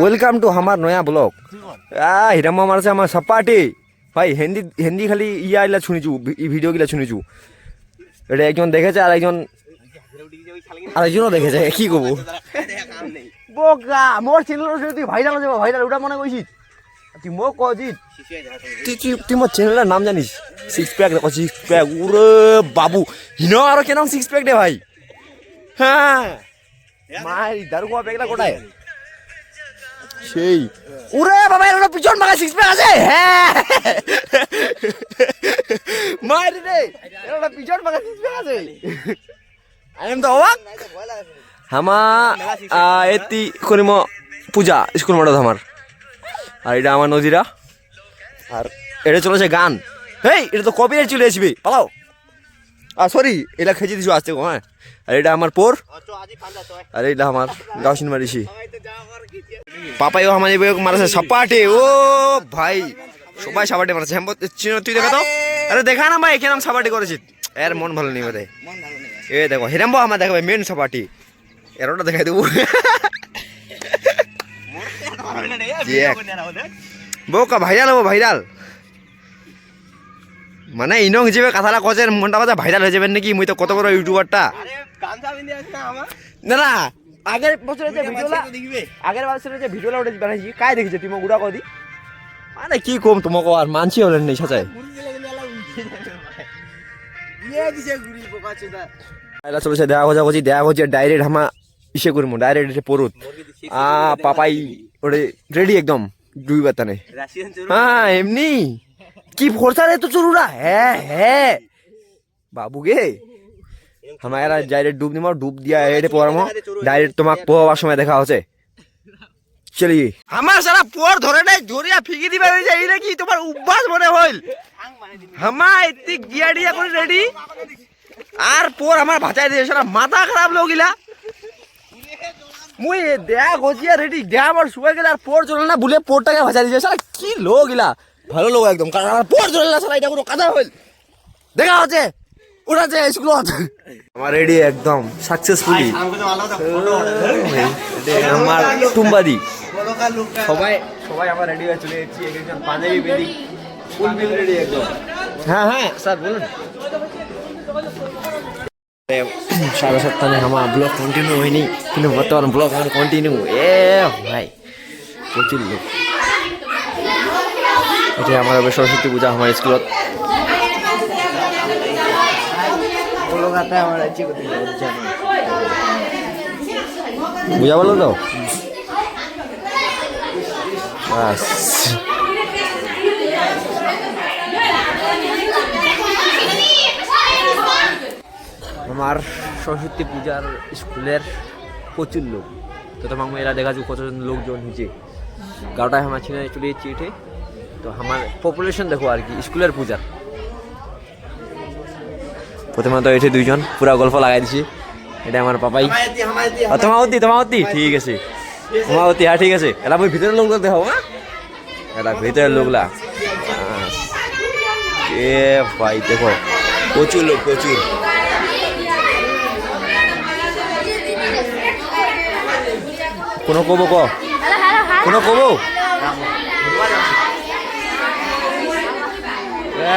Welcome to আমার নয়া blog. Hiram আমার আছে আমার সপাটি ভাই হিন্দি হিন্দি খালি ইয়া ইলা শুনিছু ভিডিও গিলা শুনিছু। এটা একজন দেখেছে আর আরেকজনও দেখেছে, কি করবো বোকা মোর চ্যানেল যদি ভাইরাল হয়ে যাবে, ভাইরাল ওটা মনে করছিস তুই মোক কজিত তুই মোর চ্যানেলের নাম জানিস? সিক্স প্যাক দেখো, সিক্স প্যাক ওরে বাবু হিন আরো কেন সিক্স প্যাক দে ভাই। হ্যাঁ মাই দারু কোয়া প্যাকলা কোটায় সেই ওরে বাবা এর পিছন ভাগা সিক্স প্যাক আছে। হ্যাঁ মারি রে এর পিছন ভাগা সিক্স প্যাক আছে। আই এম তো অবাক হামা এতি করিম পূজা স্কুল মাঠত আমার। আর এটা আমার নজিরা, আর এটা চলেছে গান। হেই এটা তো কপিরাইট চলে আসবে, পালাও। আর সরি এটা খেঁচে দিছো আসতে। হ্যাঁ আর এটা আমার পোর, আর এটা আমার গাউসিন মারিছি। পাপাইও আমার মারাছে সাপাটে। ও ভাই সবাই সাপাটে মারাছে। তুই দেখা তো, আরে দেখা না ভাই কেন সাপাটি করেছিস। এর মন ভালো নেই বোধ। এ দেখো হিরাম্বো আমার দেখাবে মেন সাপাটি, এর ওটা দেখাই দেবো। বোকা ভাইরাল হবো ভাইরাল, মানে ইনং হিসেবে কথাটা কছেন মনটা কথা ভাইরাল হয়ে যাবেন নাকি? মুই তো কত বড় ইউটিউবারটা। না না আগের বছরের যে ভিডিওলা, আগের বছরের যে ভিডিওলা ওটা বানাইছি কাই দেখেছে তুই গুড়া কদি? মানে কি কম তোমাকে আর মানছি হলেন নেই সাচাই। চলেছে দেখা খোঁজা করছি, দেখা করছি ডাইরেক্ট হামা ইসে করবো, ডাইরেক্ট এসে পড়ুত পাপাই ওরে রেডি একদম দুই বার্তা নেই। হ্যাঁ এমনি কি ফোরসা রে তো চুরুরা। হ্যাঁ হ্যাঁ বাবু গে আমার ডাইরেক্ট ডুব নিমো, ডুব দিয়া এটে পড়ামো ডাইরেক্ট তোমাক পোহাবার সময় দেখা হচ্ছে। চলি আমার সারা পর ধরে নাই ধরিয়া ফিকি দিবা হয়ে যায় নাকি তোমার অভ্যাস মনে হইল? হামা এতি গিয়া ডিয়া করে রেডি আর পর আমার ভাচাই দিয়ে সারা মাথা খারাপ লগিলা। মুই দেয়া গজিয়া রেডি দেয়া আমার শুয়ে গেলে আর পর চলে না বুলে পরটাকে ভাচাই দিয়েছে। সারা কি লগিলা ভালো লোক একদম, কারণ আমার পর চলে না সারা এটা কোনো কথা হইল। দেখা হচ্ছে ওরা যে স্কুলত আমার রেডি একদম সাকসেসফুলি। আমার টুম্বাদি সবাই সবাই আমার রেডি হয়ে চলে এসেছি। একজন পাঞ্জাবি বেদি ফুল বিল রেডি একদম। হ্যাঁ হ্যাঁ স্যার বলুন। সাড়ে সপ্তাহে আমার ব্লগ কন্টিনিউ হয়নি, কিন্তু বর্তমান ব্লগ আমার কন্টিনিউ। এ ভাই প্রচুর লোক। এটা আমার সরস্বতী পূজা আমার স্কুলত। বুঝা বলো তো আমার সরস্বতী পূজার স্কুলের প্রচুর লোক। তো তোমাকে এরা দেখা যাচ্ছে কতজন লোকজন হয়েছে। গাওটায় আমার ছিনে চলে যাচ্ছি এঠে। তো আমার পপুলেশন দেখো আর কি স্কুলের পূজার। প্রথমে তো এঠে দুইজন পুরা গল্প লাগাই দিছি। এটা আমার পাপাই তোমাওতি ঠিক আছে, তোমাওতি হ্যাঁ ঠিক আছে। এলা আমি ভিতরের লোকগুলো দেখাবো। হ্যাঁ এলা ভিতরের লোকলা এ ভাই দেখো প্রচুর লোক প্রচুর। কোনো কব কোনো কব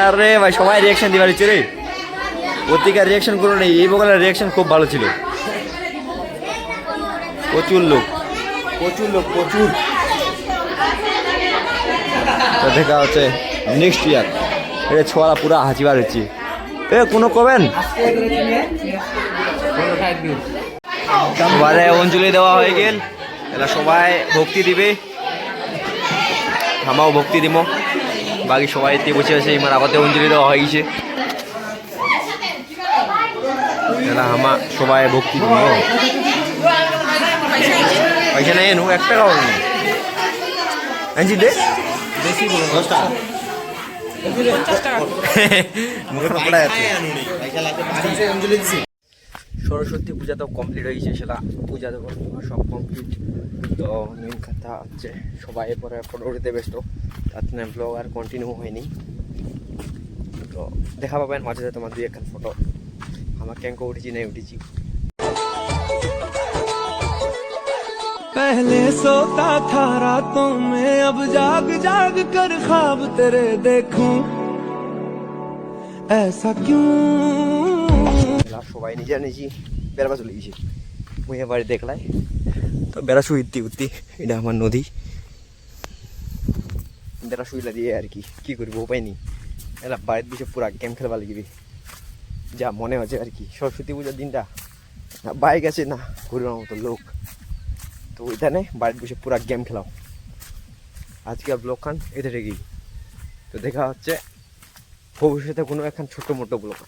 আরে ভাই সবাই রিয়াকশন দিবার ইচ্ছে রে। পত্রিকার রিয়াকশন করো নেই, এই বগলের রিয়াকশন খুব ভালো ছিল। প্রচুর লোক প্রচুর লোক প্রচুর। দেখা হচ্ছে নেক্সট ইয়ার। এটা ছোয়ালা পুরা হাজিবার হচ্ছে। এ কোনো কবেন সবাই অঞ্জলি দেওয়া হয়ে গেল। এলা সবাই ভক্তি দিবে, আমাও ভক্তি দিব। বাকি সবাই এতে বসে আছে, আমার আবাতে অঞ্জলি দেওয়া হয়ে গেছে। এলা আমা সবাই ভক্তি দিব। পয়সা নেই নু 1 টাকাও নেই। আনছি দে বেশি বলো 10 টাকা মুখে পড়া আছে পয়সা লাগবে বাড়ি অঞ্জলি দিছি। সরস্বতী পূজা তো কমপ্লিট হয়ে গেছে, সেটা পূজা তো সব কমপ্লিট। তো মেন কথা হচ্ছে সবাই পরে ফটো উঠতে ব্যস্ত, তার জন্য ব্লগ আর কন্টিনিউ হয়নি। তো দেখা পাবেন মাঝে তোমার 2-1 ফটো আমার ক্যাঙ্কো উঠেছি নাই উঠেছি। पहले सोता था रातों में अब जाग जाग कर ख्वाब तेरे देखूं ऐसा क्यों সবাই নিজে নিজে বেড়াবা চলে গেছি মুই বাড়ি দেখলাই তো বেড়া শুই উঠতি এটা আমার নদী বেড়া শুইলা দিয়ে আর কি কি করবো উপায় নেই এলা বাড়ির বিষয়ে পুরা গেম খেলবা লাগবি যা মনে হচ্ছে আর কি সরস্বতী পূজার দিনটা না বাইক আছে না ঘুরবার মতো লোক তো ওইখানে বাড়ির বসে পুরা গেম খেলাও আজকে ব্লগ খান এটা রেগেই তো দেখা হচ্ছে ভবিষ্যতে কোনো একখান ছোটো মোটো ব্লগ